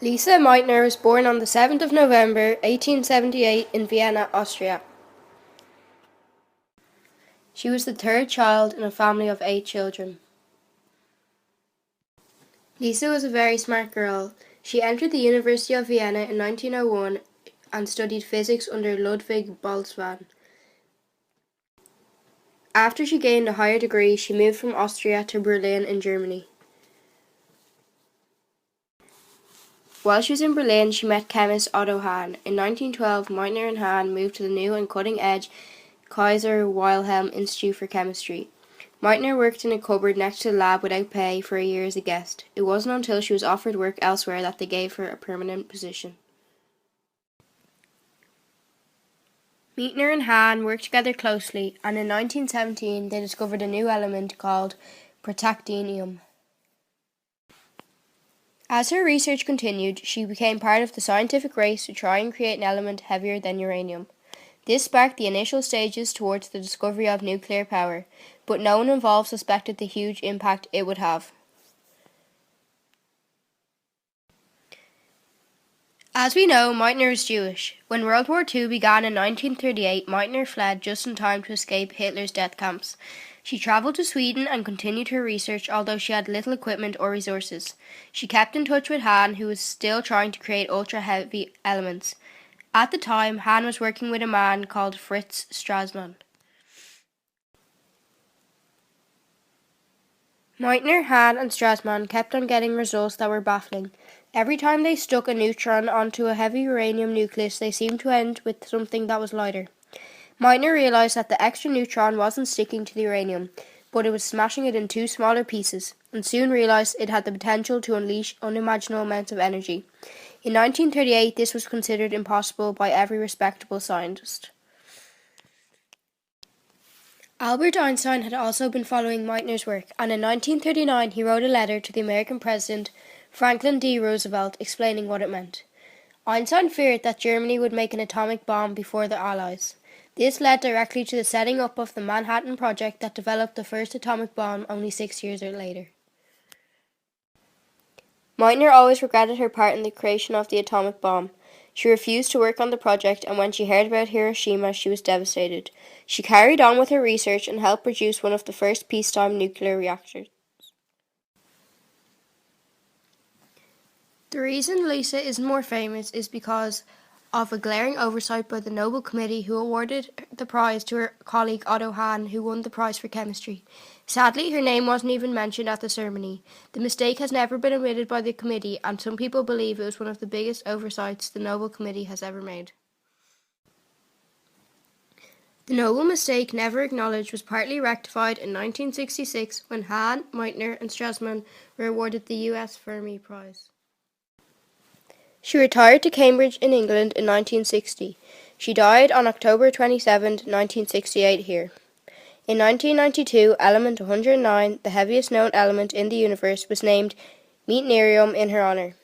Lise Meitner was born on the 7th of November 1878 in Vienna, Austria. She was the third child in a family of 8 children. Lise was a very smart girl. She entered the University of Vienna in 1901 and studied physics under Ludwig Boltzmann. After she gained a higher degree, she moved from Austria to Berlin in Germany. While she was in Berlin, she met chemist Otto Hahn. In 1912, Meitner and Hahn moved to the new and cutting-edge Kaiser Wilhelm Institute for Chemistry. Meitner worked in a cupboard next to the lab without pay for a year as a guest. It wasn't until she was offered work elsewhere that they gave her a permanent position. Meitner and Hahn worked together closely, and in 1917 they discovered a new element called protactinium. As her research continued, she became part of the scientific race to try and create an element heavier than uranium. This sparked the initial stages towards the discovery of nuclear power, but no one involved suspected the huge impact it would have. As we know, Meitner is Jewish. When World War II began in 1938, Meitner fled just in time to escape Hitler's death camps. She travelled to Sweden and continued her research, although she had little equipment or resources. She kept in touch with Hahn, who was still trying to create ultra-heavy elements. At the time, Hahn was working with a man called Fritz Strassmann. Meitner, Hahn and Strassmann kept on getting results that were baffling. Every time they stuck a neutron onto a heavy uranium nucleus, they seemed to end with something that was lighter. Meitner realized that the extra neutron wasn't sticking to the uranium, but it was smashing it in 2 smaller pieces, and soon realized it had the potential to unleash unimaginable amounts of energy. In 1938, this was considered impossible by every respectable scientist. Albert Einstein had also been following Meitner's work, and in 1939 he wrote a letter to the American President Franklin D. Roosevelt explaining what it meant. Einstein feared that Germany would make an atomic bomb before the Allies. This led directly to the setting up of the Manhattan Project that developed the first atomic bomb only 6 years later. Meitner always regretted her part in the creation of the atomic bomb. She refused to work on the project, and when she heard about Hiroshima, she was devastated. She carried on with her research and helped produce one of the first peacetime nuclear reactors. The reason Lisa isn't more famous is because of a glaring oversight by the Nobel Committee, who awarded the prize to her colleague Otto Hahn, who won the prize for chemistry. Sadly, her name wasn't even mentioned at the ceremony. The mistake has never been admitted by the committee, and some people believe it was one of the biggest oversights the Nobel Committee has ever made. The Nobel mistake, never acknowledged, was partly rectified in 1966 when Hahn, Meitner and Strassmann were awarded the US Fermi Prize. She retired to Cambridge in England in 1960. She died on October 27, 1968 here. In 1992, element 109, the heaviest known element in the universe, was named meitnerium in her honour.